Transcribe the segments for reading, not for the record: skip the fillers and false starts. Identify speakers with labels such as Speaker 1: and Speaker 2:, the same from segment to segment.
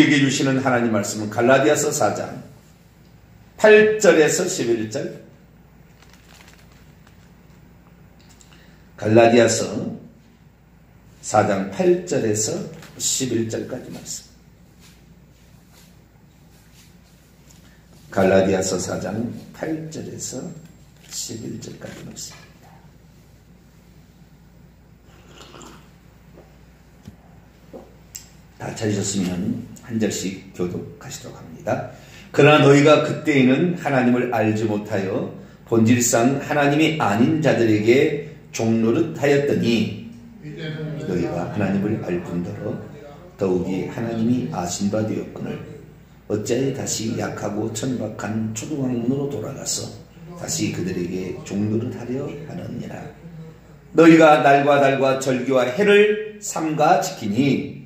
Speaker 1: 우리에게 주시는 하나님 말씀은 갈라디아서 4장 8절에서 11절, 갈라디아서 4장 8절에서 11절까지 말씀. 갈라디아서 4장 8절에서 11절까지 말씀입니다. 다 찾으셨으면 한 절씩 교독하시도록 합니다. 그러나 너희가 그때에는 하나님을 알지 못하여 본질상 하나님이 아닌 자들에게 종노릇하였더니 너희가 하나님을 알 뿐더러 더욱이 하나님이 아신 바 되었거늘 어찌하여 다시 약하고 천박한 초등학문으로 돌아가서 다시 그들에게 종노릇하려 하느니라. 너희가 날과 달과 절기와 해를 삼가 지키니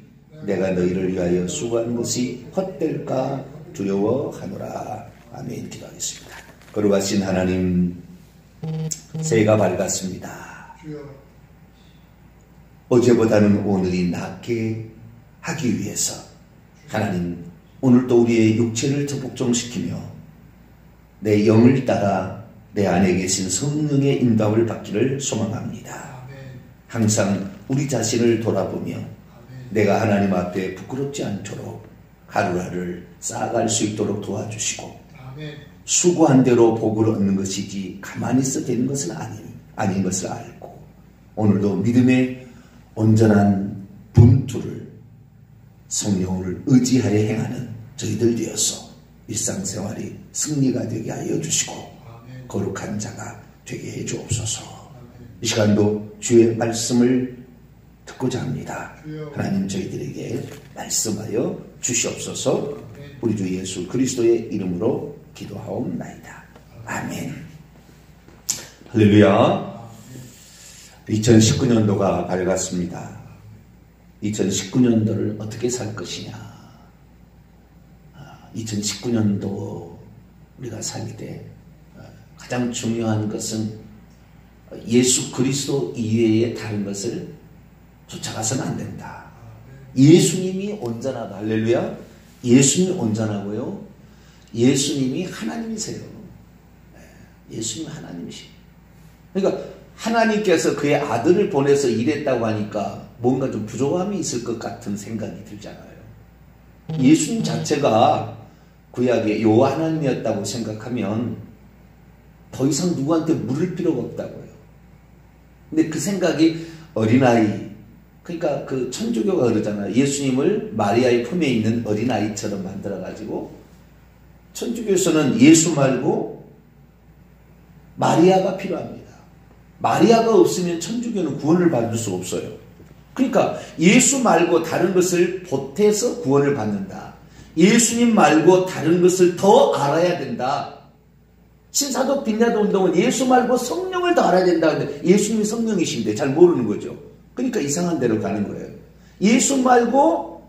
Speaker 1: 내가 너희를 위하여 수고한 것이 헛될까 두려워하노라. 아멘. 기도하겠습니다. 거룩하신 하나님, 새해가 밝았습니다. 어제보다는 오늘이 낫게 하기 위해서 하나님, 오늘도 우리의 육체를 더 복종시키며 내 영을 따라 내 안에 계신 성령의 인도함을 받기를 소망합니다. 항상 우리 자신을 돌아보며 내가 하나님 앞에 부끄럽지 않도록 하루하루를 쌓아갈 수 있도록 도와주시고 수고한 대로 복을 얻는 것이지 가만히 있어 되는 것은 아닌 것을 알고 오늘도 믿음의 온전한 분투를 성령을 의지하여 행하는 저희들 되어서 일상생활이 승리가 되게 하여 주시고 거룩한 자가 되게 해 주옵소서. 이 시간도 주의 말씀을 듣고자 합니다. 하나님, 저희들에게 말씀하여 주시옵소서. 우리 주 예수 그리스도의 이름으로 기도하옵나이다. 아멘. 할렐루야. 2019년도가 밝았습니다. 2019년도를 어떻게 살 것이냐. 2019년도 우리가 살 때 가장 중요한 것은 예수 그리스도 이외에 다른 것을 쫓아가서는 안 된다. 예수님이 온전하다. 할렐루야. 예수님이 온전하고요. 예수님이 하나님이세요. 예수님이 하나님이시죠. 그러니까 하나님께서 그의 아들을 보내서 일했다고 하니까 뭔가 좀 부족함이 있을 것 같은 생각이 들잖아요. 예수님 자체가 구약의 여호와 하나님이었다고 생각하면 더 이상 누구한테 물을 필요가 없다고요. 근데 그 생각이 어린아이, 그러니까 그 천주교가 그러잖아요. 예수님을 마리아의 품에 있는 어린아이처럼 만들어가지고 천주교에서는 예수 말고 마리아가 필요합니다. 마리아가 없으면 천주교는 구원을 받을 수 없어요. 그러니까 예수 말고 다른 것을 보태서 구원을 받는다. 예수님 말고 다른 것을 더 알아야 된다. 신사도 빈야도 운동은 예수 말고 성령을 더 알아야 된다. 근데 예수님이 성령이신데 잘 모르는 거죠. 그러니까 이상한 데로 가는 거예요. 예수 말고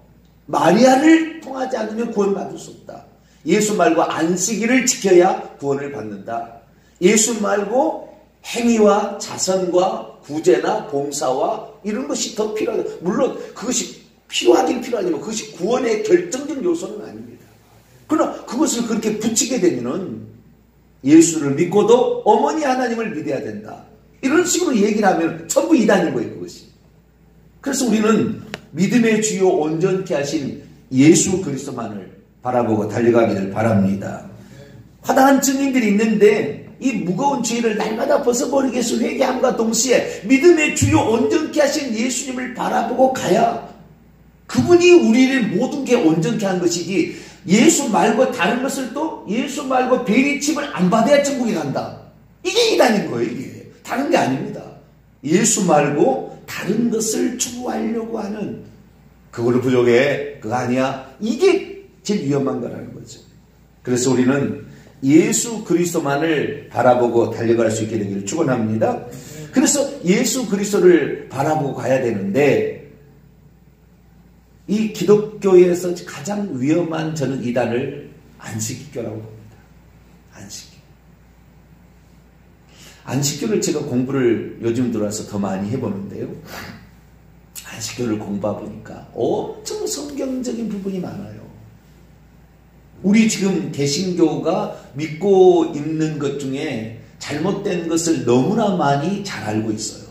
Speaker 1: 마리아를 통하지 않으면 구원받을 수 없다. 예수 말고 안식일을 지켜야 구원을 받는다. 예수 말고 행위와 자선과 구제나 봉사와 이런 것이 더 필요하다. 물론 그것이 필요하긴 필요하지만 그것이 구원의 결정적 요소는 아닙니다. 그러나 그것을 그렇게 붙이게 되면은 예수를 믿고도 어머니 하나님을 믿어야 된다. 이런 식으로 얘기를 하면 전부 이단인 거예요, 그것이. 그래서 우리는 믿음의 주요 온전케 하신 예수 그리스도만을 바라보고 달려가기를 바랍니다. 화다한 증인들이 있는데 이 무거운 죄를 날마다 벗어버리기 위해서 회개함과 동시에 믿음의 주요 온전케 하신 예수님을 바라보고 가야 그분이 우리를 모든 게 온전케 한 것이지 예수 말고 다른 것을 또 예수 말고 베리칩을 안 받아야 천국에 간다. 이게 이단인 거예요. 이게 다른 게 아닙니다. 예수 말고 다른 것을 추구하려고 하는 그걸로 부족해. 그거 아니야. 이게 제일 위험한 거라는 거죠. 그래서 우리는 예수 그리스도만을 바라보고 달려갈 수 있게 되기를 축원합니다. 그래서 예수 그리스도를 바라보고 가야 되는데 이 기독교에서 가장 위험한 저는 이단을 안식교라고 봅니다. 안식교. 안식교를 제가 공부를 요즘 들어와서 더 많이 해보는데요. 안식교를 공부해보니까 엄청 성경적인 부분이 많아요. 우리 지금 개신교가 믿고 있는 것 중에 잘못된 것을 너무나 많이 잘 알고 있어요.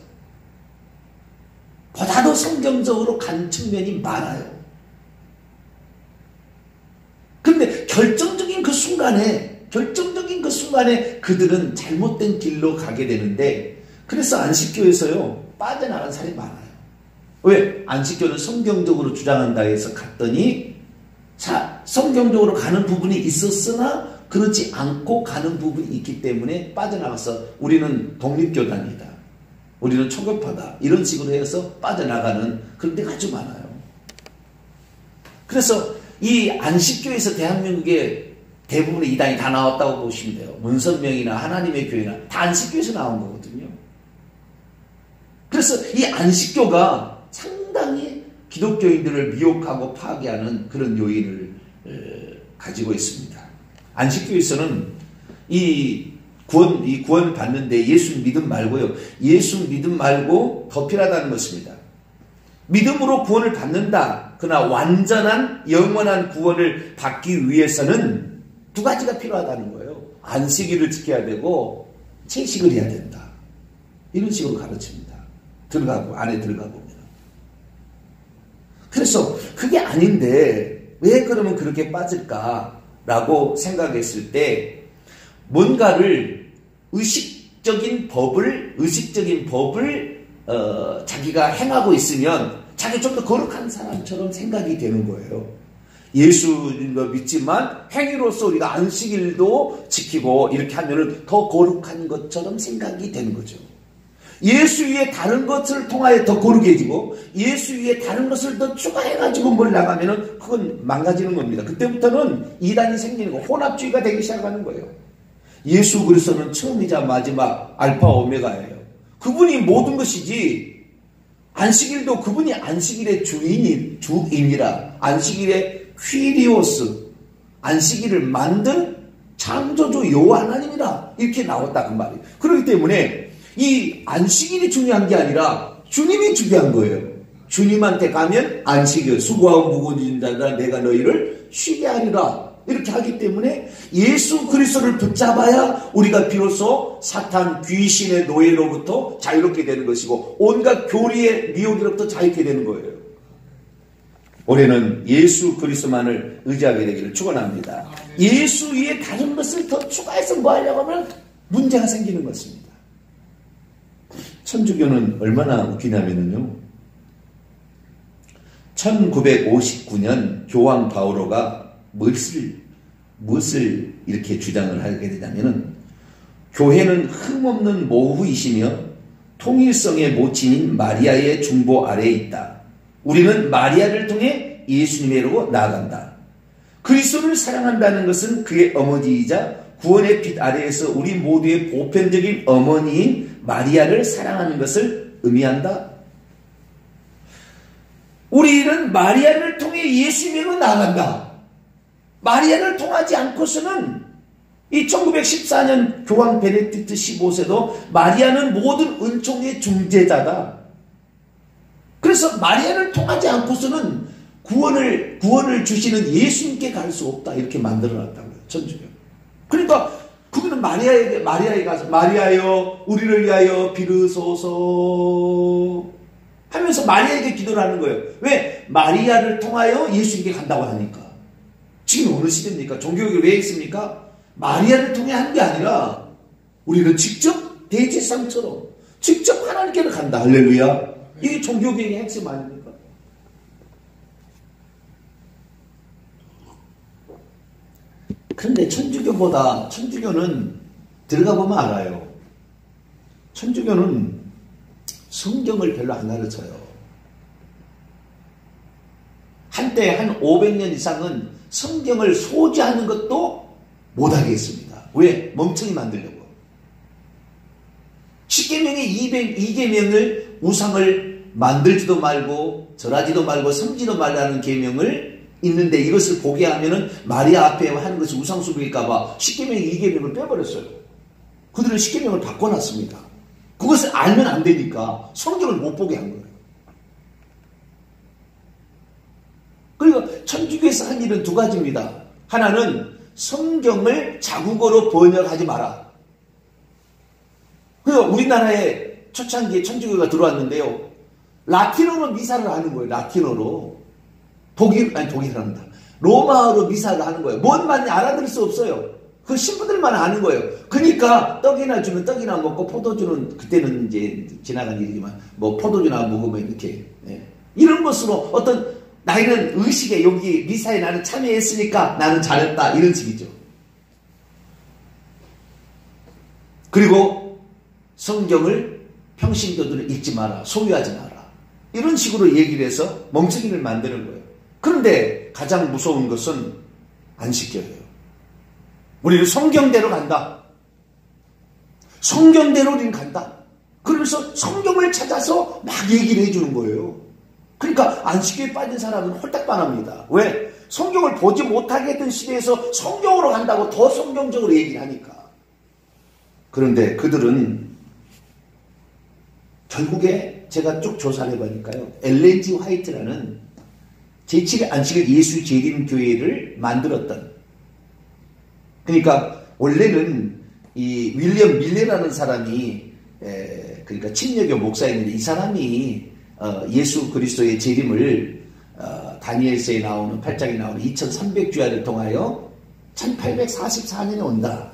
Speaker 1: 보다도 성경적으로 간 측면이 많아요. 그런데 결정적인 그 순간에 그들은 잘못된 길로 가게 되는데, 그래서 안식교에서요 빠져나간 사람이 많아요. 왜? 안식교는 성경적으로 주장한다 해서 갔더니 성경적으로 가는 부분이 있었으나 그렇지 않고 가는 부분이 있기 때문에 빠져나가서 우리는 독립교단이다, 우리는 초급파다, 이런 식으로 해서 빠져나가는 그런 데가 아주 많아요. 그래서 이 안식교에서 대한민국의 대부분의 이단이 다 나왔다고 보시면 돼요. 문선명이나 하나님의 교회나 다 안식교에서 나온 거거든요. 그래서 이 안식교가 상당히 기독교인들을 미혹하고 파괴하는 그런 요인을 가지고 있습니다. 안식교에서는 이 구원 받는데 예수 믿음 말고요, 예수 믿음 말고 더 필요하다는 것입니다. 믿음으로 구원을 받는다. 그러나 완전한 영원한 구원을 받기 위해서는 두 가지가 필요하다는 거예요. 안식일을 지켜야 되고 채식을 해야 된다. 이런 식으로 가르칩니다. 안에 들어가 보면. 그래서 그게 아닌데 왜 그러면 그렇게 빠질까라고 생각했을 때, 뭔가를 의식적인 법을 자기가 행하고 있으면 자기 좀 더 거룩한 사람처럼 생각이 되는 거예요. 예수님도 믿지만 행위로서 우리가 안식일도 지키고 이렇게 하면은 더 거룩한 것처럼 생각이 되는 거죠. 예수 위에 다른 것을 통하여 더 거룩해지고 예수 위에 다른 것을 더 추가해가지고 뭘 나가면은 그건 망가지는 겁니다. 그때부터는 이단이 생기는 거, 혼합주의가 되기 시작하는 거예요. 예수 그리스도는 처음이자 마지막 알파 오메가예요. 그분이 모든 것이지, 안식일도 그분이 안식일의 주인이라, 안식일의 퀴리오스, 안식일을 만든 창조주 여호와 하나님이라 이렇게 나왔다 그 말이에요. 그렇기 때문에 이 안식일이 중요한 게 아니라 주님이 중요한 거예요. 주님한테 가면 안식일, 수고하고 무거운 자들아 내가 너희를 쉬게 하리라, 이렇게 하기 때문에 예수 그리스도를 붙잡아야 우리가 비로소 사탄 귀신의 노예로부터 자유롭게 되는 것이고 온갖 교리의 미혹으로부터 자유롭게 되는 거예요. 올해는 예수 그리스도만을 의지하게 되기를 축원합니다. 예수 위에 다른 것을 더 추가해서 뭐 하려고 하면 문제가 생기는 것입니다. 천주교는 얼마나 웃기냐면요, 1959년 교황 바오로가 무엇을 이렇게 주장을 하게 되냐면은, 교회는 흠없는 모후이시며 통일성의 모친인 마리아의 중보 아래에 있다. 우리는 마리아를 통해 예수님에로 나아간다. 그리스도를 사랑한다는 것은 그의 어머니이자 구원의 빛 아래에서 우리 모두의 보편적인 어머니인 마리아를 사랑하는 것을 의미한다. 우리는 마리아를 통해 예수님에로 나아간다. 마리아를 통하지 않고서는, 이 1914년 교황 베네딕트 15세도 마리아는 모든 은총의 중재자다. 그래서 마리아를 통하지 않고서는 구원을 주시는 예수님께 갈 수 없다, 이렇게 만들어놨다고요, 천주교. 그러니까 그분은 마리아에 가서 마리아여 우리를 위하여 빌으소서 하면서 마리아에게 기도를 하는 거예요. 왜? 마리아를 통하여 예수님께 간다고 하니까. 지금 어느 시대입니까? 종교개혁이 왜 있습니까? 마리아를 통해 하는 게 아니라 우리는 직접 대제사장처럼 직접 하나님께로 간다. 할렐루야. 이게 종교개혁의 핵심 아닙니까? 그런데 천주교는 들어가 보면 알아요. 천주교는 성경을 별로 안 가르쳐요. 한때 한 500년 이상은 성경을 소지하는 것도 못하게 했습니다. 왜? 멍청이 만들려고. 십계명의 2계명을 우상을 만들지도 말고 절하지도 말고 섬지도 말라는 계명을 있는데, 이것을 보게 하면은 마리아 앞에 하는 것이 우상숭배일까봐 십계명의 2계명을 빼버렸어요. 그들은 십계명을 바꿔놨습니다. 그것을 알면 안 되니까 성경을 못 보게 한 거예요. 그리고 천주교에서 한 일은 두 가지입니다. 하나는 성경을 자국어로 번역하지 마라. 그래서 우리나라에 초창기에 천주교가 들어왔는데요. 라틴어로 미사를 하는 거예요. 라틴어로. 독일어랍니다. 로마어로 미사를 하는 거예요. 뭔 말인지 알아들을 수 없어요. 그 신부들만 아는 거예요. 그러니까 떡이나 주면 떡이나 먹고 포도주는 그때는 이제 지나간 일이지만 뭐 포도주나 먹으면 이렇게 이런 것으로 어떤 나이는 의식에 여기 미사에 나는 참여했으니까 나는 잘했다 이런 식이죠. 그리고 성경을 평신도들은 읽지 마라, 소유하지 마라 이런 식으로 얘기를 해서 멍청이를 만드는 거예요. 그런데 가장 무서운 것은 안 시켜요. 우리는 성경대로 간다. 성경대로 우리는 간다. 그러면서 성경을 찾아서 막 얘기를 해주는 거예요. 그러니까 안식교에 빠진 사람은 홀딱 반합니다. 왜? 성경을 보지 못하게 했던 시대에서 성경으로 간다고 더 성경적으로 얘기를 하니까. 그런데 그들은 결국에 제가 쭉 조사를 해보니까요. 엘렌 G 화이트라는 제7의 안식일 예수 재림교회를 만들었던, 그러니까 원래는 이 윌리엄 밀레라는 사람이 그러니까 침례교 목사였는데 이 사람이 예수 그리스도의 재림을 다니엘서에 나오는 8장에 나오는 2300주야를 통하여 1844년에 온다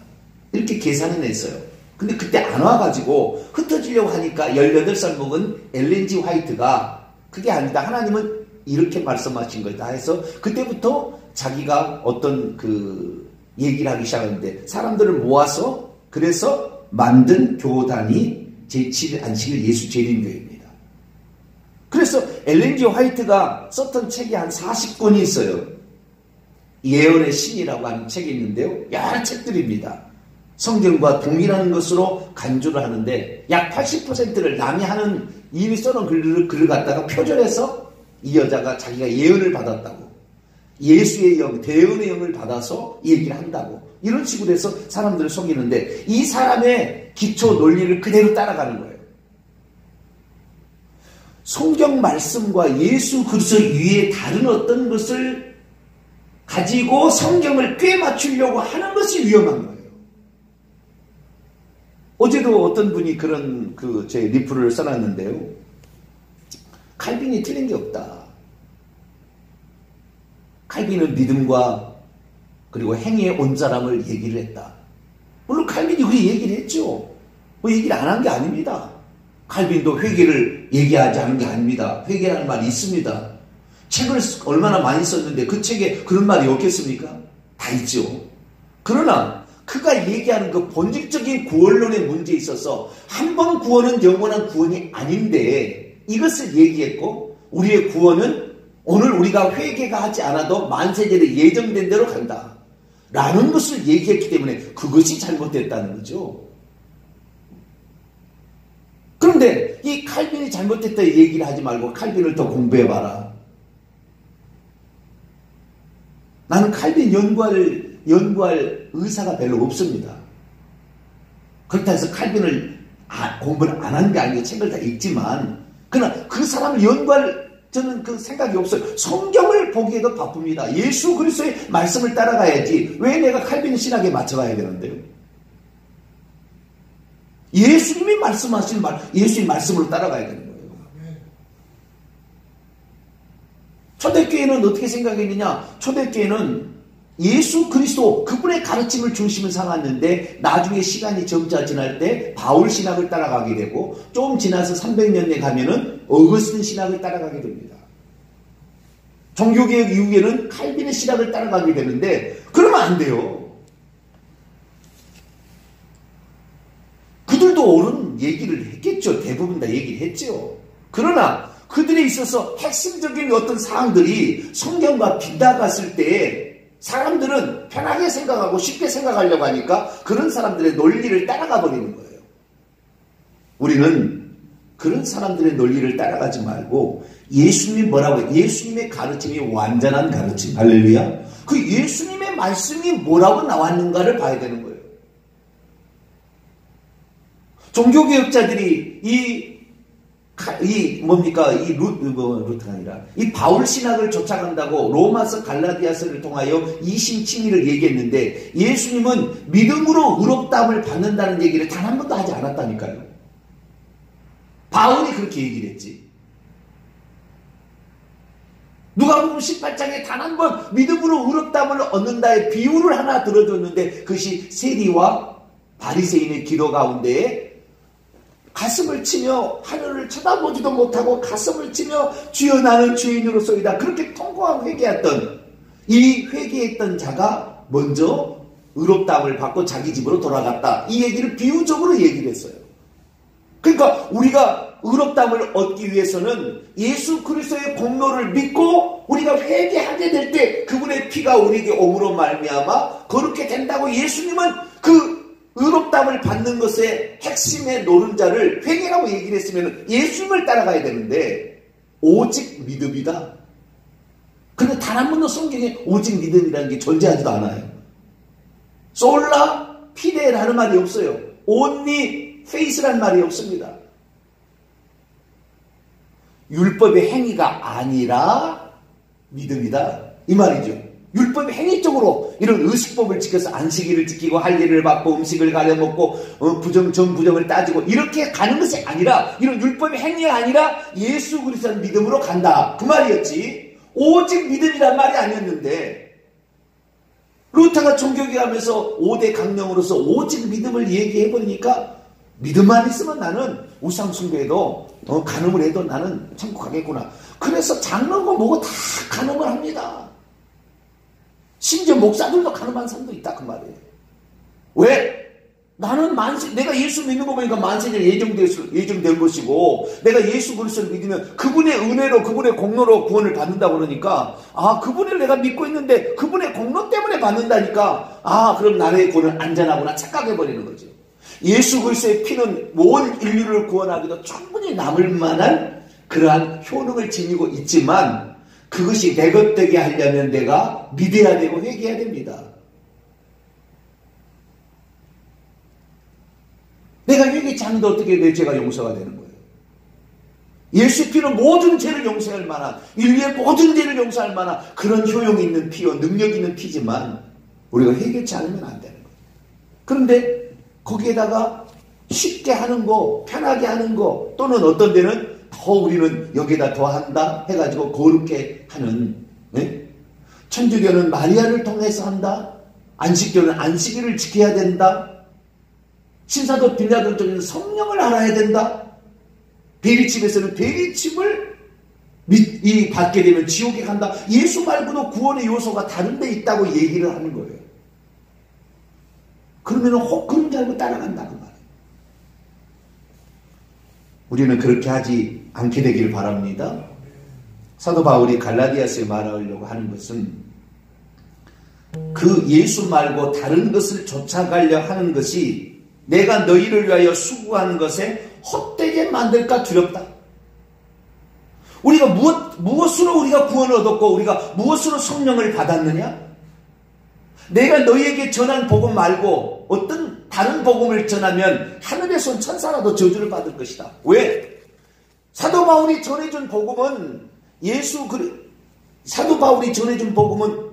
Speaker 1: 이렇게 계산을 했어요. 근데 그때 안 와가지고 흩어지려고 하니까 18살 먹은 엘렌 G 화이트가 그게 아니다, 하나님은 이렇게 말씀하신 거다 해서 그때부터 자기가 어떤 그 얘기를 하기 시작하는데 사람들을 모아서 그래서 만든 교단이 제7일 안식일 예수 재림교회입니다. 그래서 엘렌 G 화이트가 썼던 책이 한 40권이 있어요. 예언의 신이라고 하는 책이 있는데요. 여러 책들입니다. 성경과 동일한 것으로 간주를 하는데 약 80%를 남이 하는 이미 써놓은 글을 갖다가 표절해서 이 여자가 자기가 예언을 받았다고, 예수의 영, 대언의 영을 받아서 얘기를 한다고 이런 식으로 해서 사람들을 속이는데 이 사람의 기초 논리를 그대로 따라가는 거예요. 성경 말씀과 예수 그리스도 위에 다른 어떤 것을 가지고 성경을 꿰 맞추려고 하는 것이 위험한 거예요. 어제도 어떤 분이 그런 제 리플을 써놨는데요. 칼빈이 틀린 게 없다. 칼빈은 믿음과 그리고 행위에 온 사람을 얘기를 했다. 물론 칼빈이 그렇게 얘기를 했죠. 뭐 얘기를 안 한 게 아닙니다. 칼빈도 회개를 얘기하지 않은 게 아닙니다. 회개라는 말이 있습니다. 책을 얼마나 많이 썼는데 그 책에 그런 말이 없겠습니까? 다 있죠. 그러나 그가 얘기하는 그 본질적인 구원론의 문제에 있어서 한 번 구원은 영원한 구원이 아닌데 이것을 얘기했고, 우리의 구원은 오늘 우리가 회개가 하지 않아도 만세절에 예정된 대로 간다 라는 것을 얘기했기 때문에 그것이 잘못됐다는 거죠. 그런데 이 칼빈이 잘못됐다 얘기를 하지 말고 칼빈을 더 공부해봐라. 나는 칼빈 연구할 의사가 별로 없습니다. 그렇다 해서 칼빈을 공부를 안 한 게 아니고 책을 다 읽지만, 그러나 그 사람을 연구할 저는 그 생각이 없어요. 성경을 보기에도 바쁩니다. 예수 그리스도의 말씀을 따라가야지 왜 내가 칼빈 신학에 맞춰가야 되는데요? 예수님이 말씀하신 예수님 말씀으로 따라가야 되는 거예요. 초대교회는 어떻게 생각했느냐? 초대교회는 예수 그리스도 그분의 가르침을 중심을 삼았는데 나중에 시간이 점차 지날 때 바울 신학을 따라가게 되고 좀 지나서 300년에 가면은 어거스틴 신학을 따라가게 됩니다. 종교개혁 이후에는 칼빈의 신학을 따라가게 되는데 그러면 안 돼요. 그들도 옳은 얘기를 했겠죠. 대부분 다 얘기를 했죠. 그러나 그들에 있어서 핵심적인 어떤 사항들이 성경과 빗나갔을 때 사람들은 편하게 생각하고 쉽게 생각하려고 하니까 그런 사람들의 논리를 따라가 버리는 거예요. 우리는 그런 사람들의 논리를 따라가지 말고 예수님이 뭐라고 해요? 예수님의 가르침이 완전한 가르침. 할렐루야. 그 예수님의 말씀이 뭐라고 나왔는가를 봐야 되는 거예요. 종교개혁자들이 이 루트가 아니라 이 바울 신학을 쫓아간다고 로마서 갈라디아서를 통하여 이심칭의를 얘기했는데 예수님은 믿음으로 의롭다함을 받는다는 얘기를 단 한 번도 하지 않았다니까요. 바울이 그렇게 얘기를 했지. 누가복음 18장에 단 한 번 믿음으로 의롭다함을 얻는다의 비유를 하나 들어줬는데 그것이 세리와 바리새인의 기도 가운데에 가슴을 치며 하늘을 쳐다보지도 못하고 가슴을 치며 주여 나는 죄인으로소이다 그렇게 통곡하고 회개했던 이 회개했던 자가 먼저 의롭다함을 받고 자기 집으로 돌아갔다. 이 얘기를 비유적으로 얘기를 했어요. 그러니까 우리가 의롭다함을 얻기 위해서는 예수 그리스도의 공로를 믿고 우리가 회개하게 될 때 그분의 피가 우리에게 오므로 말미암아 거룩게 된다고 예수님은 그 의롭다함을 받는 것의 핵심의 노른자를 회개라고 얘기를 했으면 예수님을 따라가야 되는데 오직 믿음이다. 근데 단 한 번도 성경에 오직 믿음이라는 게 존재하지도 않아요. 솔라 피데라는 말이 없어요. only faith라는 말이 없습니다. 율법의 행위가 아니라 믿음이다 이 말이죠. 율법의 행위적으로 이런 의식법을 지켜서 안식일을 지키고 할례를 받고 음식을 가려 먹고 정부정을 따지고 이렇게 가는 것이 아니라 이런 율법의 행위가 아니라 예수 그리스도의 믿음으로 간다 그 말이었지 오직 믿음이란 말이 아니었는데 루터가 종교개혁하면서 5대 강령으로서 오직 믿음을 얘기해버리니까 믿음만 있으면 나는 우상숭배에도 간음을 해도 나는 천국 가겠구나. 그래서 장로고 뭐고 다 간음을 합니다. 심지어 목사들도 간음한 사람도 있다 그 말이에요. 왜? 나는 내가 예수 믿는 거 보니까 만세년 예정된 것이고 내가 예수 그리스도를 믿으면 그분의 은혜로 그분의 공로로 구원을 받는다고 그러니까 그분을 내가 믿고 있는데 그분의 공로 때문에 받는다니까 그럼 나의 구원은 안전하구나 착각해버리는 거죠. 예수 그리스도의 피는 온 인류를 구원하기도 충분히 남을 만한 그러한 효능을 지니고 있지만 그것이 내 것 되게 하려면 내가 믿어야 되고 회개해야 됩니다. 내가 회개치 않는데 어떻게 내 죄가 용서가 되는 거예요? 예수 피는 모든 죄를 용서할 만한 인류의 모든 죄를 용서할 만한 그런 효용이 있는 피요 능력 있는 피지만 우리가 회개치 않으면 안 되는 거예요. 그런데 거기에다가 쉽게 하는 거 편하게 하는 거 또는 어떤 데는 더 우리는 여기에다 더한다 해가지고 거룩게 하는 천주교는 마리아를 통해서 한다. 안식교는 안식일을 지켜야 된다. 신사도 빌라돈 쪽에는 성령을 알아야 된다. 베리칩에서는 베리칩을 받게 되면 지옥에 간다. 예수 말고도 구원의 요소가 다른 데 있다고 얘기를 하는 거예요. 그러면 그런 줄 알고 따라간다는 말이에요. 우리는 그렇게 하지 않게 되기를 바랍니다. 사도 바울이 갈라디아서에 말하려고 하는 것은 그 예수 말고 다른 것을 쫓아가려 하는 것이 내가 너희를 위하여 수고하는 것에 헛되게 만들까 두렵다. 우리가 무엇으로 우리가 구원을 얻었고 우리가 무엇으로 성령을 받았느냐? 내가 너희에게 전한 복음 말고 어떤 다른 복음을 전하면 하늘에서 온 천사라도 저주를 받을 것이다. 왜? 사도 바울이 전해준 복음은 사도 바울이 전해준 복음은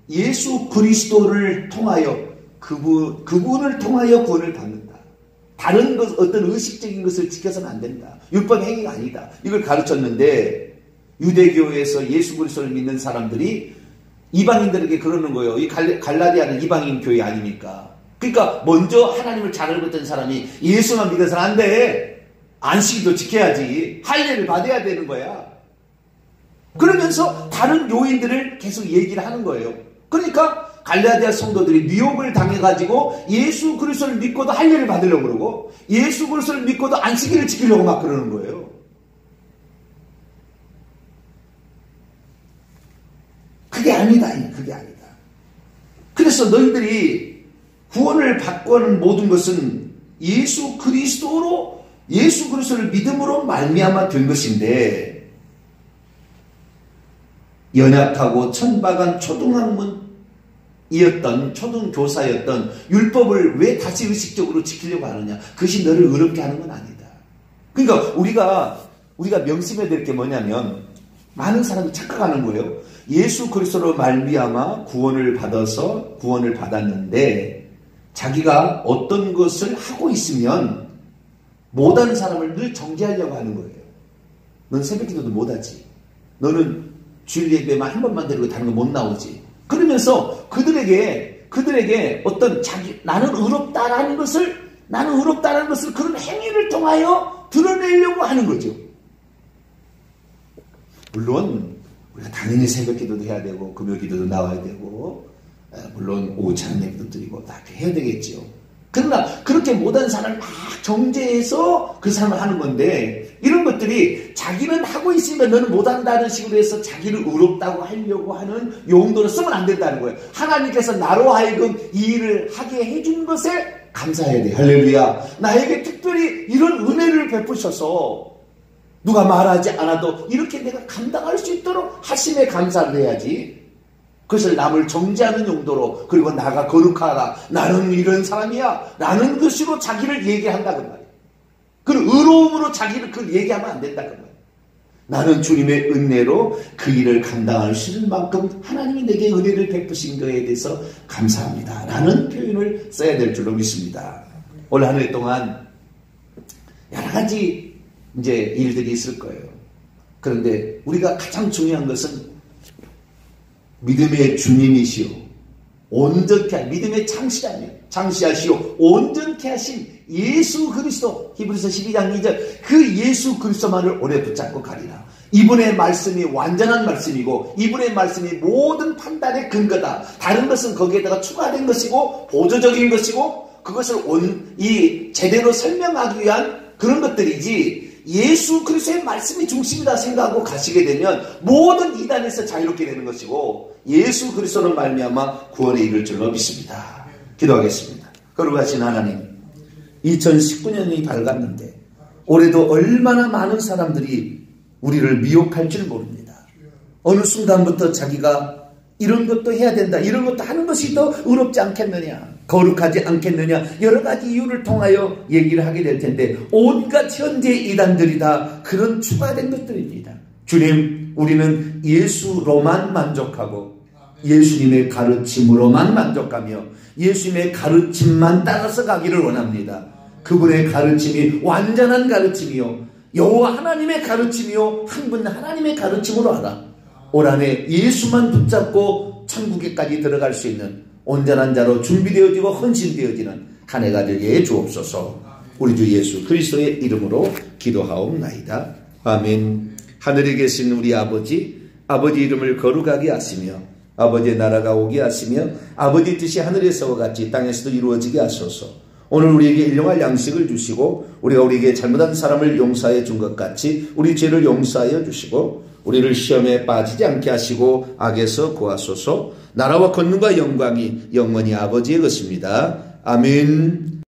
Speaker 1: 예수 그리스도를 통하여 그분을 통하여 구원을 받는다. 다른 것 어떤 의식적인 것을 지켜서는 안 된다. 율법 행위가 아니다. 이걸 가르쳤는데 유대교에서 예수 그리스도를 믿는 사람들이 이방인들에게 그러는 거예요. 이 갈라디아는 이방인 교회 아닙니까? 그러니까 먼저 하나님을 잘 알았던 사람이 예수만 믿어서는 안 돼. 안식일도 지켜야지. 할례를 받아야 되는 거야. 그러면서 다른 요인들을 계속 얘기를 하는 거예요. 그러니까 갈라디아 성도들이 미혹을 당해가지고 예수 그리스도를 믿고도 할례를 받으려고 그러고 예수 그리스도를 믿고도 안식일을 지키려고 막 그러는 거예요. 그게 아니다. 그게 아니다. 그래서 너희들이 구원을 받고 하는 모든 것은 예수 그리스도를 믿음으로 말미암아 된 것인데 연약하고 천박한 초등교사였던 율법을 왜 다시 의식적으로 지키려고 하느냐? 그것이 너를 의롭게 하는 건 아니다. 그러니까 우리가 우리가 명심해야 될 게 뭐냐면 많은 사람이 착각하는 거예요. 예수 그리스도로 말미암아 구원을 받았는데 자기가 어떤 것을 하고 있으면 못하는 사람을 늘 정죄하려고 하는 거예요. 넌 새벽기도도 못하지. 너는 주일 예배만 한 번만 드리고 다른 거 못 나오지. 그러면서 그들에게 어떤 나는 의롭다라는 것을 그런 행위를 통하여 드러내려고 하는 거죠. 물론 우리가 당연히 새벽기도도 해야 되고 금요기도도 나와야 되고 물론 오후 찬양 예배도 드리고 다 해야 되겠죠. 그러나 그렇게 못한 사람을 막 정죄해서 그 사람을 하는 건데 이런 것들이 자기는 하고 있으니까 너는 못한다는 식으로 해서 자기를 의롭다고 하려고 하는 용도로 쓰면 안 된다는 거예요. 하나님께서 나로 하여금 이 일을 하게 해준 것에 감사해야 돼요. 할렐루야. 나에게 특별히 이런 은혜를 베푸셔서 누가 말하지 않아도 이렇게 내가 감당할 수 있도록 하심에 감사를 해야지. 그것을 남을 정죄하는 용도로 그리고 나가 거룩하다. 나는 이런 사람이야. 라는 것으로 자기를 얘기한다고 말이에요. 그리고 의로움으로 자기를 그걸 얘기하면 안 된다고 말이에요. 나는 주님의 은혜로 그 일을 감당할 수 있는 만큼 하나님이 내게 은혜를 베푸신 것에 대해서 감사합니다. 라는 표현을 써야 될 줄로 믿습니다. 올 한 해 동안 여러 가지 이제 일들이 있을 거예요. 그런데 우리가 가장 중요한 것은 믿음의 주님이시오. 온전케 믿음의 창시하시오. 온전케 하신 예수 그리스도. 히브리서 12장 2절 그 예수 그리스도만을 오래 붙잡고 가리라. 이분의 말씀이 완전한 말씀이고 이분의 말씀이 모든 판단의 근거다. 다른 것은 거기에다가 추가된 것이고 보조적인 것이고 그것을 제대로 설명하기 위한 그런 것들이지 예수 그리스도의 말씀이 중심이다 생각하고 가시게 되면 모든 이단에서 자유롭게 되는 것이고 예수 그리스도는 말미암아 구원에 이를 줄로 믿습니다. 기도하겠습니다. 거룩하신 하나님, 2019년이 밝았는데 올해도 얼마나 많은 사람들이 우리를 미혹할 줄 모릅니다. 어느 순간부터 자기가 이런 것도 해야 된다, 이런 것도 하는 것이 더 의롭지 않겠느냐, 거룩하지 않겠느냐, 여러 가지 이유를 통하여 얘기를 하게 될 텐데 온갖 현대 이단들이 다 그런 추가된 것들입니다. 주님, 우리는 예수로만 만족하고 예수님의 가르침으로만 만족하며 예수님의 가르침만 따라서 가기를 원합니다. 그분의 가르침이 완전한 가르침이요 여호와 하나님의 가르침이요 한 분 하나님의 가르침으로 하라. 올 한 해 예수만 붙잡고 천국에까지 들어갈 수 있는 온전한 자로 준비되어지고 헌신되어지는 한 해가 되게 주옵소서. 우리 주 예수 그리스도의 이름으로 기도하옵나이다. 아멘. 하늘에 계신 우리 아버지 이름을 거룩하게 하시며 아버지의 나라가 오게 하시며 아버지 뜻이 하늘에서와 같이 땅에서도 이루어지게 하소서. 오늘 우리에게 일용할 양식을 주시고 우리가 우리에게 잘못한 사람을 용서해 준 것 같이 우리 죄를 용서하여 주시고 우리를 시험에 빠지지 않게 하시고 악에서 구하소서. 나라와 권능과 영광이 영원히 아버지의 것입니다. 아멘.